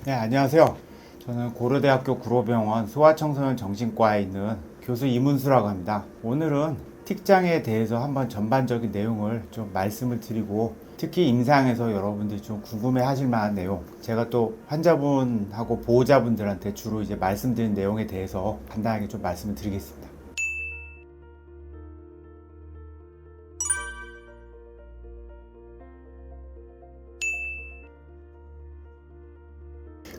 네, 안녕하세요. 저는 고려대학교 구로병원 소아청소년 정신과에 있는 교수 이문수라고 합니다. 오늘은 틱장애에 대해서 한번 전반적인 내용을 좀 말씀을 드리고, 특히 임상에서 여러분들이 좀 궁금해 하실 만한 내용, 제가 또 환자분하고 보호자분들한테 주로 이제 말씀드린 내용에 대해서 간단하게 좀 말씀을 드리겠습니다.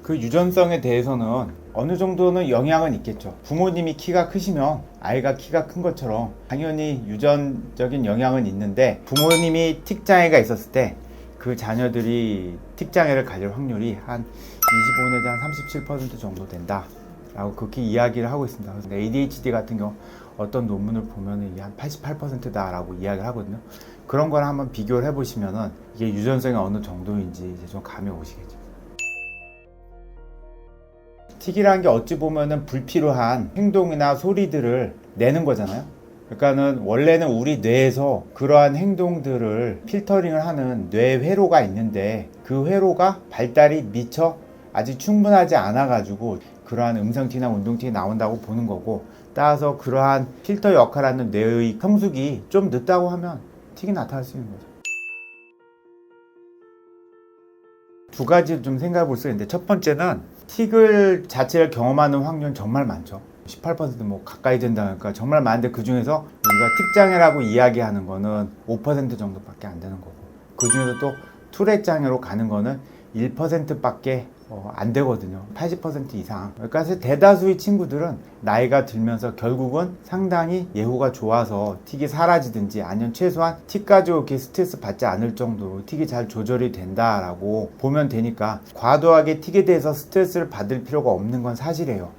그 유전성에 대해서는 어느 정도는 영향은 있겠죠. 부모님이 키가 크시면 아이가 키가 큰 것처럼 당연히 유전적인 영향은 있는데, 부모님이 틱장애가 있었을 때 그 자녀들이 틱장애를 가질 확률이 한 25 내지 한 37% 정도 된다 라고 그렇게 이야기를 하고 있습니다. 그래서 ADHD 같은 경우 어떤 논문을 보면 이게 한 88%다 라고 이야기를 하거든요. 그런 거랑 한번 비교를 해보시면은 이게 유전성이 어느 정도인지 이제 좀 감이 오시겠죠. 틱이라는 게 어찌 보면은 불필요한 행동이나 소리들을 내는 거잖아요. 그러니까는 원래는 우리 뇌에서 그러한 행동들을 필터링을 하는 뇌 회로가 있는데, 그 회로가 발달이 미처 아직 충분하지 않아 가지고 그러한 음성틱이나 운동틱이 나온다고 보는 거고, 따라서 그러한 필터 역할을 하는 뇌의 성숙이 좀 늦다고 하면 틱이 나타날 수 있는 거죠. 두 가지 좀 생각해 볼 수 있는데, 첫 번째는 틱을 자체를 경험하는 확률은 정말 많죠. 18%뭐 가까이 된다니까 정말 많은데, 그 중에서 우리가 틱장애라고 이야기하는 거는 5% 정도밖에 안 되는 거고, 그 중에서 또 투렛 장애로 가는 거는 1%밖에 안 되거든요. 80% 이상. 그러니까 대다수의 친구들은 나이가 들면서 결국은 상당히 예후가 좋아서 틱이 사라지든지, 아니면 최소한 틱 가지고 이렇게 스트레스 받지 않을 정도로 틱이 잘 조절이 된다라고 보면 되니까, 과도하게 틱에 대해서 스트레스를 받을 필요가 없는 건 사실이에요.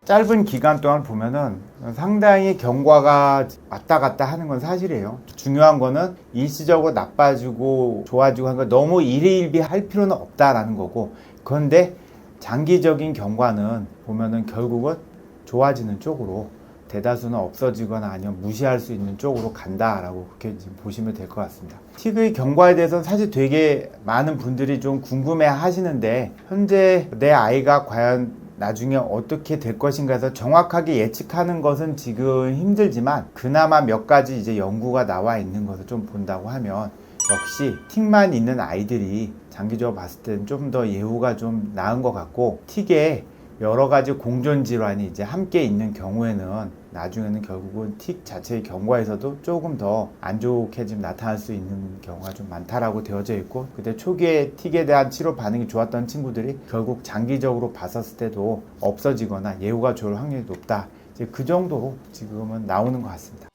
짧은 기간 동안 보면은 상당히 경과가 왔다 갔다 하는 건 사실이에요. 중요한 거는 일시적으로 나빠지고 좋아지고 하는 거 너무 일희일비할 필요는 없다라는 거고, 그런데 장기적인 경과는 보면은 결국은 좋아지는 쪽으로, 대다수는 없어지거나 아니면 무시할 수 있는 쪽으로 간다라고 그렇게 보시면 될 것 같습니다. 틱의 경과에 대해서는 사실 되게 많은 분들이 좀 궁금해 하시는데, 현재 내 아이가 과연 나중에 어떻게 될 것인가 해서 정확하게 예측하는 것은 지금 힘들지만, 그나마 몇 가지 이제 연구가 나와 있는 것을 좀 본다고 하면, 역시 틱만 있는 아이들이 장기적으로 봤을 때는 좀 더 예후가 좀 나은 것 같고, 틱에 여러 가지 공존 질환이 이제 함께 있는 경우에는 나중에는 결국은 틱 자체의 경과에서도 조금 더 안 좋게 좀 나타날 수 있는 경우가 좀 많다라고 되어져 있고, 그때 초기에 틱에 대한 치료 반응이 좋았던 친구들이 결국 장기적으로 봤었을 때도 없어지거나 예후가 좋을 확률이 높다, 이제 그 정도로 지금은 나오는 것 같습니다.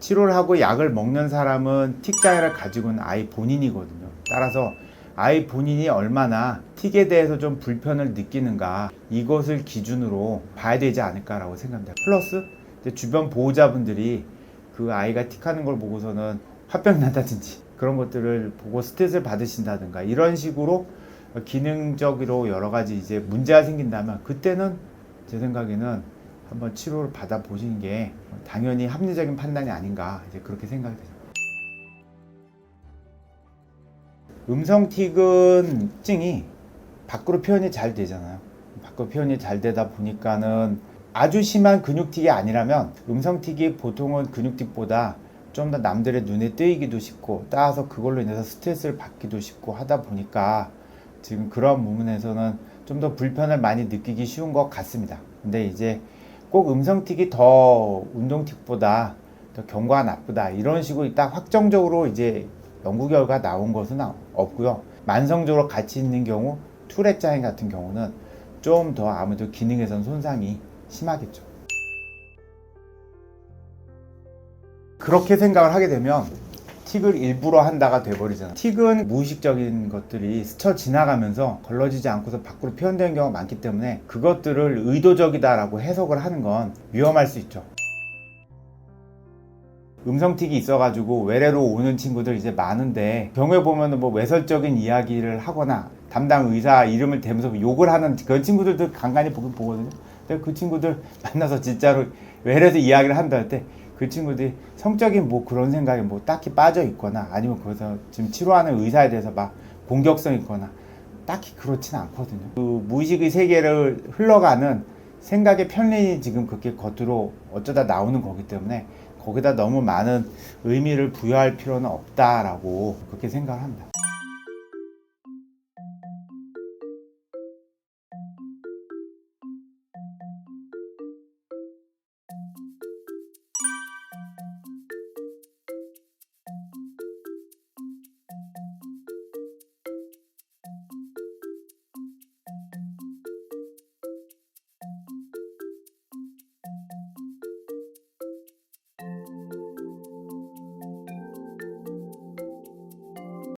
치료를 하고 약을 먹는 사람은 틱장애를 가지고 있는 아이 본인이거든요. 따라서 아이 본인이 얼마나 틱에 대해서 좀 불편을 느끼는가, 이것을 기준으로 봐야 되지 않을까라고 생각합니다. 플러스 주변 보호자분들이 그 아이가 틱하는 걸 보고서는 화병 난다든지 그런 것들을 보고 스트레스를 받으신다든가, 이런 식으로 기능적으로 여러 가지 이제 문제가 생긴다면, 그때는 제 생각에는 한번 치료를 받아 보시는 게 당연히 합리적인 판단이 아닌가, 이제 그렇게 생각이 됩니다. 음성 틱은 특징이 밖으로 표현이 잘 되잖아요. 밖으로 표현이 잘 되다 보니까는 아주 심한 근육 틱이 아니라면, 음성 틱이 보통은 근육 틱보다 좀 더 남들의 눈에 띄기도 쉽고, 따라서 그걸로 인해서 스트레스를 받기도 쉽고 하다 보니까 지금 그런 부분에서는 좀 더 불편을 많이 느끼기 쉬운 것 같습니다. 근데 이제 꼭 음성 틱이 더 운동 틱보다 더 경과가 나쁘다, 이런 식으로 딱 확정적으로 이제 연구 결과 나온 것은 없고요. 만성적으로 같이 있는 경우, 투렛 장애 같은 경우는 좀 더 아무래도 기능에선 손상이 심하겠죠. 그렇게 생각을 하게 되면 틱을 일부러 한다가 돼버리잖아요. 틱은 무의식적인 것들이 스쳐 지나가면서 걸러지지 않고서 밖으로 표현되는 경우가 많기 때문에, 그것들을 의도적이다라고 해석을 하는 건 위험할 수 있죠. 음성틱이 있어가지고 외래로 오는 친구들 이제 많은데, 경우에 보면은 뭐 외설적인 이야기를 하거나 담당 의사 이름을 대면서 욕을 하는 그런 친구들도 간간히 보긴 보거든요. 근데 그 친구들 만나서 진짜로 외래에서 이야기를 한다 할 때, 그 친구들이 성적인 뭐 그런 생각에 뭐 딱히 빠져 있거나 아니면 거기서 지금 치료하는 의사에 대해서 막 공격성 있거나 딱히 그렇진 않거든요. 그 무의식의 세계를 흘러가는 생각의 편린이 지금 그렇게 겉으로 어쩌다 나오는 거기 때문에 거기다 너무 많은 의미를 부여할 필요는 없다라고 그렇게 생각합니다.